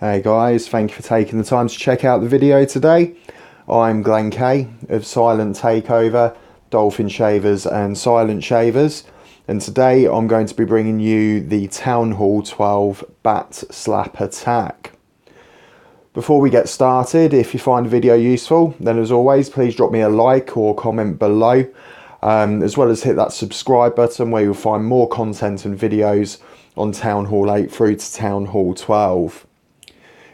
Hey guys, thank you for taking the time to check out the video today. I'm Glenn K of Silent Takeover, Dolphinshavers and Silent Shavers, and today I'm going to be bringing you the TH12 bat slap attack. Before we get started, if you find the video useful, then as always please drop me a like or comment below, as well as hit that subscribe button where you'll find more content and videos on Town Hall 8 through to Town Hall 12.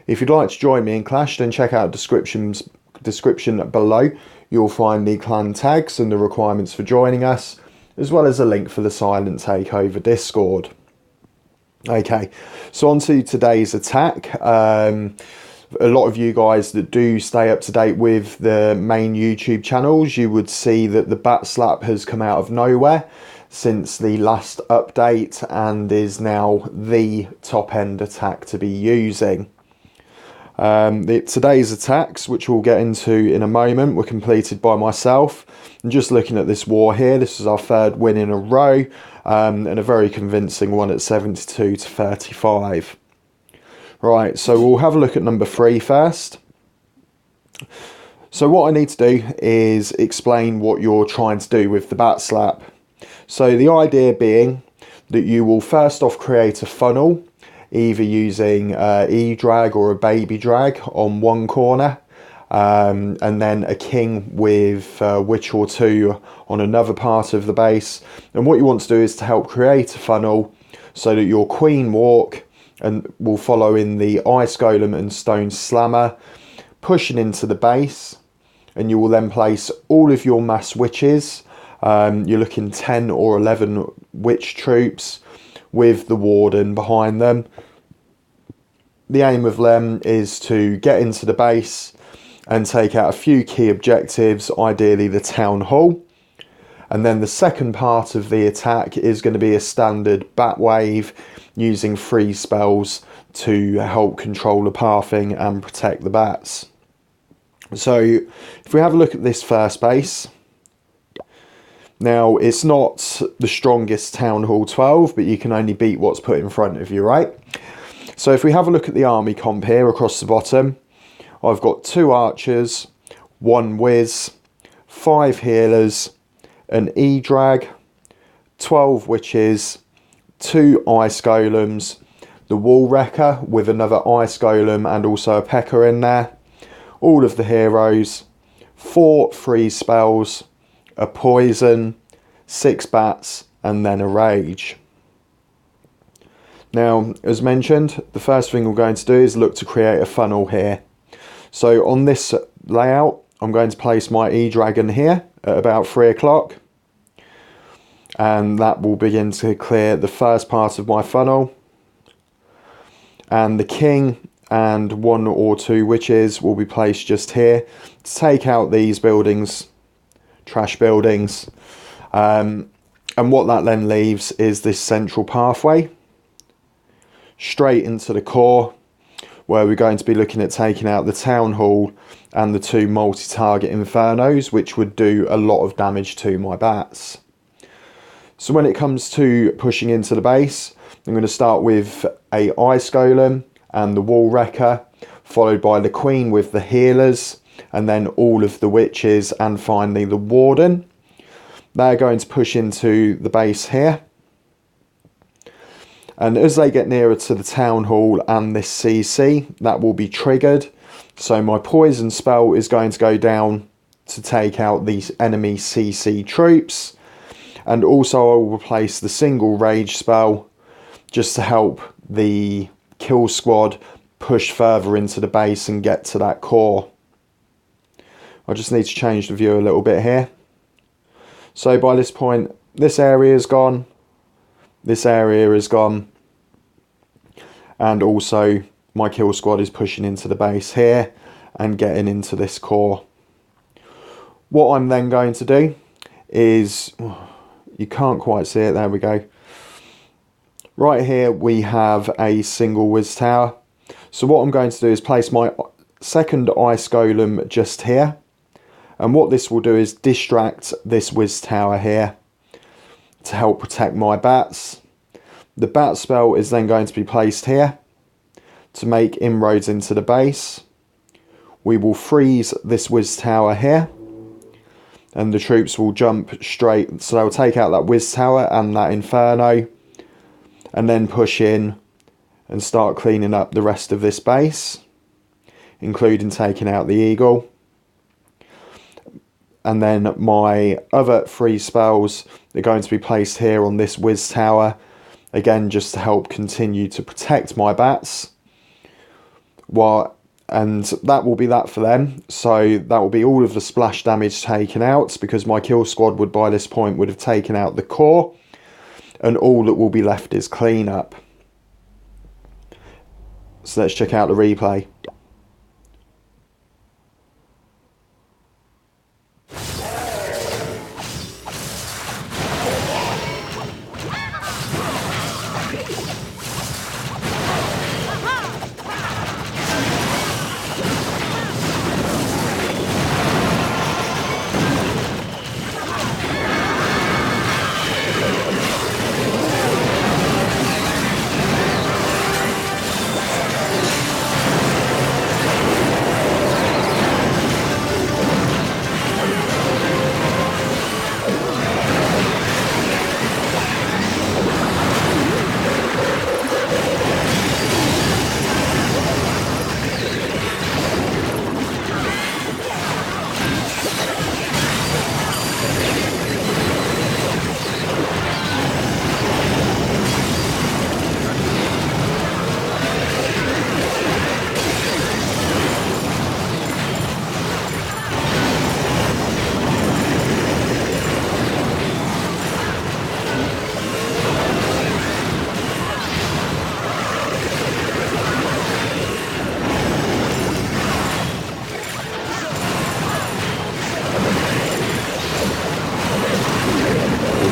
If you'd like to join me in Clash, then check out the description below. You'll find the clan tags and the requirements for joining us, as well as a link for the Silent Takeover Discord. Okay, so on to today's attack. A lot of you guys that do stay up to date with the main YouTube channels, you would see that the bat slap has come out of nowhere since the last update and is now the top end attack to be using. Today's attacks, which we'll get into in a moment, were completed by myself. And just looking at this war here, this is our third win in a row, and a very convincing one at 72 to 35. Right, so we'll have a look at number 3 first. So what I need to do is explain what you're trying to do with the bat slap. So the idea being that you will first off create a funnel, either using E-drag or a baby drag on one corner, and then a king with witch or two on another part of the base. And what you want to do is to help create a funnel so that your queen walk and will follow in the ice golem and stone slammer, pushing into the base, and you will then place all of your mass witches. You're looking 10 or 11 witch troops with the warden behind them. The aim of them is to get into the base and take out a few key objectives, ideally the town hall. And then the second part of the attack is going to be a standard bat wave using 3 spells to help control the pathing and protect the bats. So if we have a look at this first base, now it's not the strongest Town Hall 12, but you can only beat what's put in front of you, right? So if we have a look at the army comp here across the bottom, I've got 2 archers, 1 whiz, 5 healers, an E-drag, 12 witches, 2 ice golems, the wall wrecker with another ice golem and also a pecker in there, all of the heroes, 4 freeze spells, a poison, 6 bats, and then a rage. Now, as mentioned, the first thing we're going to do is look to create a funnel here. So on this layout, I'm going to place my E-dragon here at about 3 o'clock. And that will begin to clear the first part of my funnel. And the king and 1 or 2 witches will be placed just here to take out these buildings, trash buildings. And what that then leaves is this central pathway straight into the core, where we're going to be looking at taking out the town hall and the 2 multi-target infernos, which would do a lot of damage to my bats. So when it comes to pushing into the base, I'm going to start with a ice golem and the wall wrecker, followed by the queen with the healers, and then all of the witches, and finally the warden. They're going to push into the base here. And as they get nearer to the town hall and this CC, that will be triggered. So my poison spell is going to go down to take out these enemy CC troops. And also I will replace the single rage spell just to help the kill squad push further into the base and get to that core. I just need to change the view a little bit here. So by this point, this area is gone. This area is gone. And also my kill squad is pushing into the base here and getting into this core. What I'm then going to do is, you can't quite see it, there we go. Right here we have a single whiz tower. So what I'm going to do is place my second ice golem just here. And what this will do is distract this whiz tower here to help protect my bats. The bat spell is then going to be placed here to make inroads into the base. We will freeze this whiz tower here, and the troops will jump straight, so they'll take out that whiz tower and that inferno, and then push in and start cleaning up the rest of this base, including taking out the eagle. And then my other 3 spells are going to be placed here on this whiz tower, again just to help continue to protect my bats. And that will be that for them. So that will be all of the splash damage taken out, because my kill squad would by this point would have taken out the core, and all that will be left is cleanup. So let's check out the replay.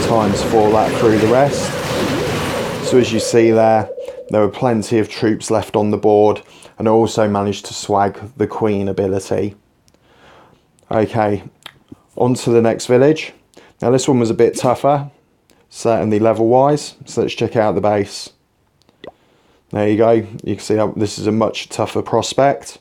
Times 4 that through the rest. So as you see there were plenty of troops left on the board, and I also managed to swag the queen ability. Okay, on to the next village. Now this one was a bit tougher, certainly level wise, so let's check out the base. There you go, you can see how this is a much tougher prospect.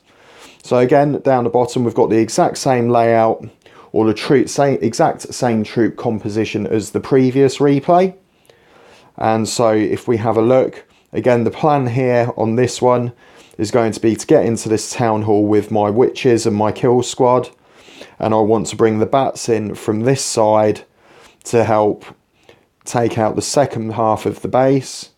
So again, down the bottom we've got the exact same layout, or the exact same troop composition as the previous replay. And so if we have a look, again the plan here on this one is going to be to get into this town hall with my witches and my kill squad, and I want to bring the bats in from this side to help take out the second half of the base,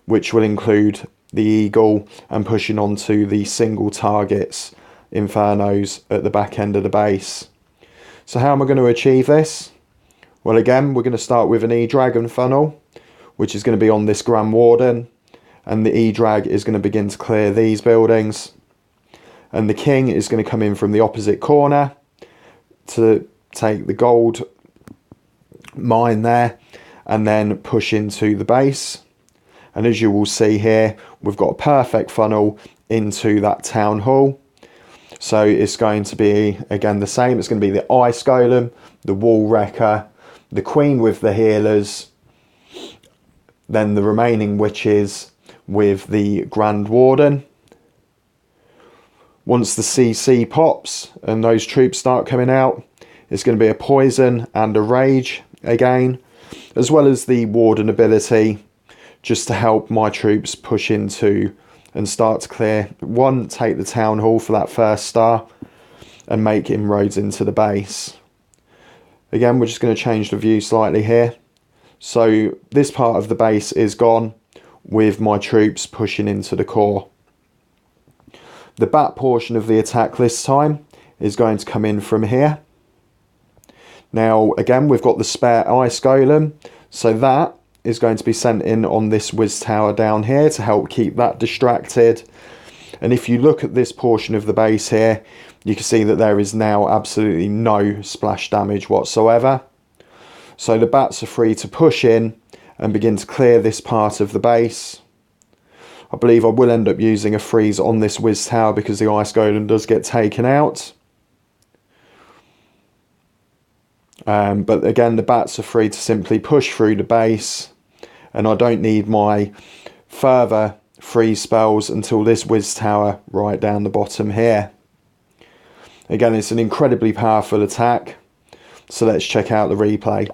which will include the eagle and pushing onto the single targets infernos at the back end of the base. So how am I going to achieve this? Well, again, we're going to start with an E-Dragon funnel, which is going to be on this Grand Warden, and the E-Drag is going to begin to clear these buildings, and the King is going to come in from the opposite corner to take the gold mine there, and then push into the base. And as you will see here, we've got a perfect funnel into that town hall. So it's going to be, again, the same. It's going to be the Ice Golem, the Wall Wrecker, the Queen with the healers, then the remaining witches with the Grand Warden. Once the CC pops and those troops start coming out, it's going to be a Poison and a Rage again, as well as the Warden ability, just to help my troops push into and start to clear. One, take the town hall for that first star and make inroads into the base. Again, we're just going to change the view slightly here. So this part of the base is gone with my troops pushing into the core. The bat portion of the attack this time is going to come in from here. Now again, we've got the spare Ice Golem, so that is going to be sent in on this whiz tower down here to help keep that distracted. And if you look at this portion of the base here, you can see that there is now absolutely no splash damage whatsoever. So the bats are free to push in and begin to clear this part of the base. I believe I will end up using a freeze on this whiz tower because the Ice Golem does get taken out. But again, the bats are free to simply push through the base, and I don't need my further freeze spells until this whiz tower right down the bottom here. Again, it's an incredibly powerful attack, so let's check out the replay.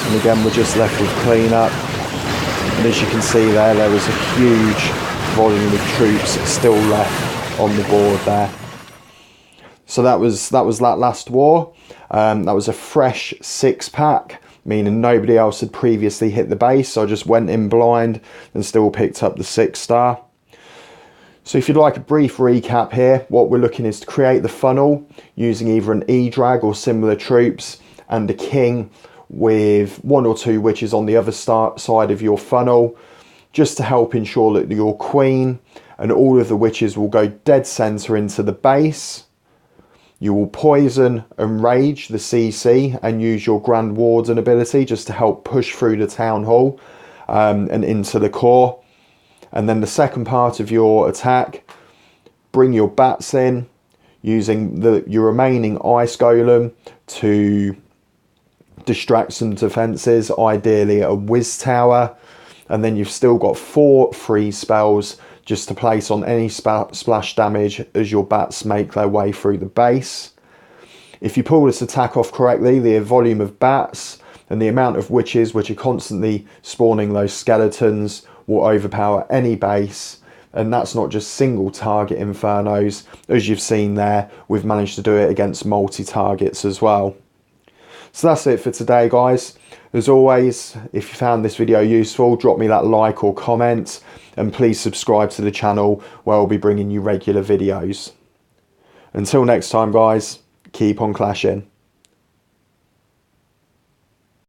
And again, we're just left with cleanup. And as you can see there was a huge volume of troops still left on the board there. So that was that last war. That was a fresh 6-pack, meaning nobody else had previously hit the base. So I just went in blind and still picked up the 6-star. So if you'd like a brief recap here, what we're looking is to create the funnel using either an E-drag or similar troops and a king with 1 or 2 witches on the other side of your funnel, just to help ensure that your queen and all of the witches will go dead center into the base. You will poison and rage the CC and use your Grand Warden ability just to help push through the town hall and into the core. And then the second part of your attack, bring your bats in using your remaining ice golem to distract some defenses, ideally a whiz tower. And then you've still got 4 freeze spells just to place on any splash damage as your bats make their way through the base. If you pull this attack off correctly, the volume of bats and the amount of witches which are constantly spawning those skeletons will overpower any base. And that's not just single target infernos. As you've seen there, we've managed to do it against multi-targets as well. So that's it for today, guys. As always, if you found this video useful, drop me that like or comment, and please subscribe to the channel where I'll be bringing you regular videos. Until next time, guys, keep on clashing.